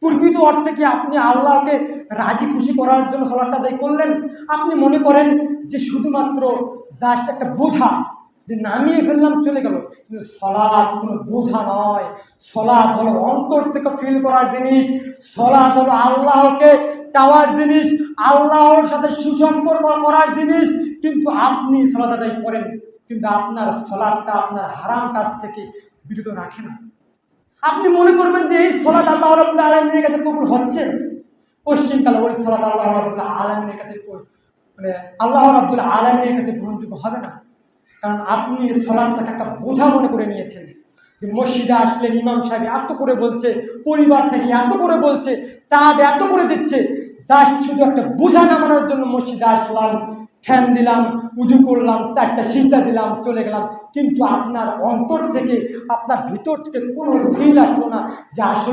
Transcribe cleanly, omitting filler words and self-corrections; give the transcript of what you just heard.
প্রকৃত অর্থে কি আপনি আল্লাহকে রাজি খুশি করার জন্য সালাতটা আদায় করলেন? আপনি মনে করেন যে শুধুমাত্র জাস্ট একটা বোঝা, যে নামিয়ে ফেললাম চলে গেল। কিন্তু সালাত কোনো বোঝা নয়। সালাত হলো অন্তর থেকে ফিল করার জিনিস। সালাত হলো আল্লাহকে চাওয়ার জিনিস, আল্লাহর সাথে সুসম্পর্ক করার জিনিস। কিন্তু আপনি সালাত আদায় করেন, কিন্তু আপনার সালাতটা আপনার হারাম কাজ থেকে বিরত রাখে না। আপনি মনে করবেন যে এই সালাত আল্লাহ রাব্বুল আলামিনের কাছে কবুল হচ্ছে, পশ্চিমকালে ওই সালাত আল্লাহ রাব্বুল আলামিনের কাছে মানে আল্লাহ রাব্বুল আলামিনের কাছে গ্রহণযোগ্য হবে না। কারণ আপনি সালাতটাকে একটা বোঝা মনে করে নিয়েছেন। যে মসজিদে আসলেন, ইমাম সাহেব এত করে বলছে, পরিবার থেকে এত করে বলছে, চাঁদ এত করে দিচ্ছে, জাস্ট শুধু একটা বোঝা নামানোর জন্য মসজিদে আসলাম, ফ্যান দিলাম, উজু করলাম, 4টা সিজদা দিলাম, চলে গেলাম। কিন্তু আপনার অন্তর থেকে, আপনার ভিতর থেকে কোনো ফিল আসলো না যে আসলে